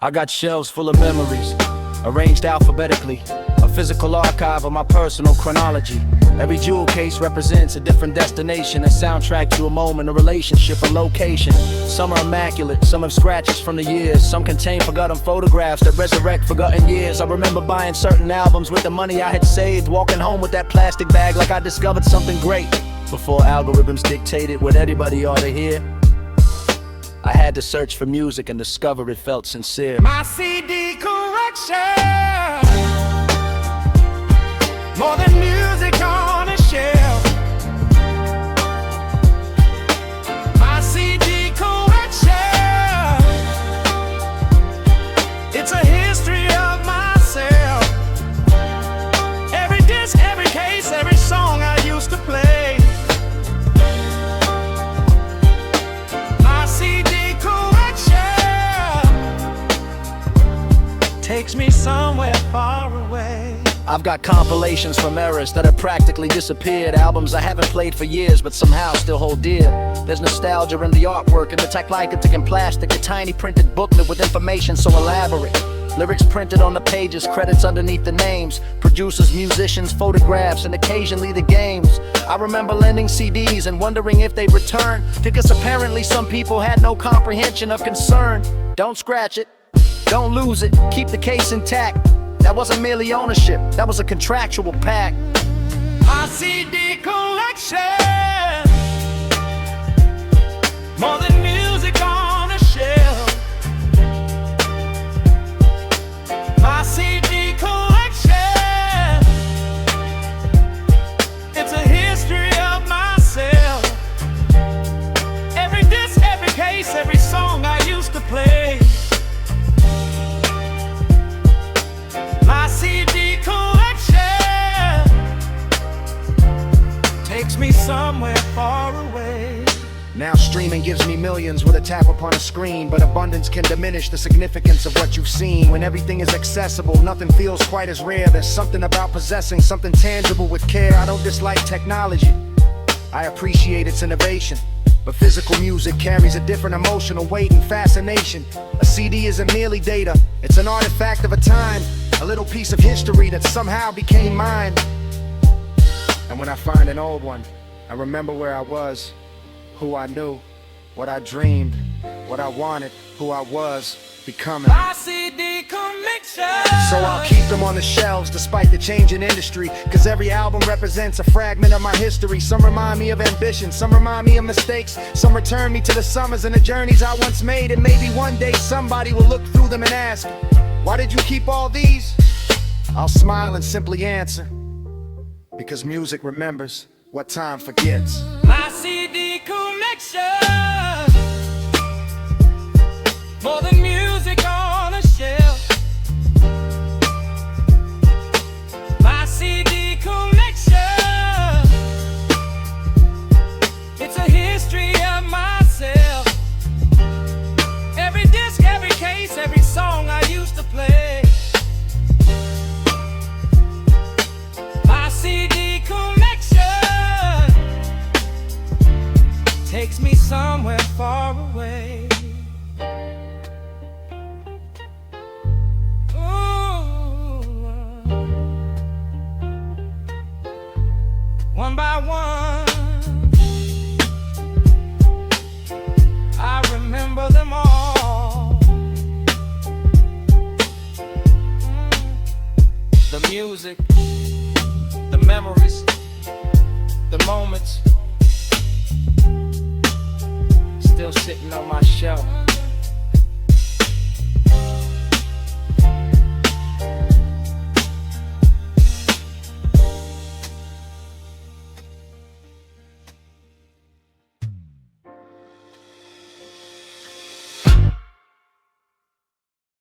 I got shelves full of memories, arranged alphabetically, a physical archive of my personal chronology. Every jewel case represents a different destination, a soundtrack to a moment, a relationship, a location. Some are immaculate, some have scratches from the years, some contain forgotten photographs that resurrect forgotten years. I remember buying certain albums with the money I had saved, walking home with that plastic bag like I discovered something great. Before algorithms dictated what anybody ought to hear, I had to search for music and discover it felt sincere. My CD collection, more than music on a shelf. My CD collection, it's a history of myself. Every disc, every case, every song I used to play. My CD takes me somewhere far away. I've got compilations from eras that have practically disappeared, albums I haven't played for years but somehow still hold dear. There's nostalgia in the artwork, in the technical and plastic, a tiny printed booklet with information so elaborate. Lyrics printed on the pages, credits underneath the names, producers, musicians, photographs, and occasionally the games. I remember lending CDs and wondering if they'd return, because apparently some people had no comprehension of concern. Don't scratch it, don't lose it, keep the case intact. That wasn't merely ownership, that was a contractual pact. My CD collection, more than music on a shelf. My CD collection, it's a history of myself. Every disc, every case, every song I used to play. My CD collection takes me somewhere far away. Now streaming gives me millions with a tap upon a screen, but abundance can diminish the significance of what you've seen. When everything is accessible, nothing feels quite as rare. There's something about possessing something tangible with care. I don't dislike technology, I appreciate its innovation, but physical music carries a different emotional weight and fascination. A CD isn't merely data, it's an artifact of a time, a little piece of history that somehow became mine. And when I find an old one, I remember where I was, who I knew, what I dreamed, what I wanted, who I was becoming. My CD collection, So I'll keep them on the shelves despite the change in industry, cause every album represents a fragment of my history. Some remind me of ambition, some remind me of mistakes, some return me to the summers and the journeys I once made. And maybe one day somebody will look through them and ask, why did you keep all these? I'll smile and simply answer, because music remembers what time forgets. my CD collection, more than music on a shelf. My CD collection, it's a history of myself. Every disc, every case, every song I used to play. My CD collection takes me somewhere far away. Ooh. One by one, I remember them all. The music, the memories, the moments, still sitting on my shelf.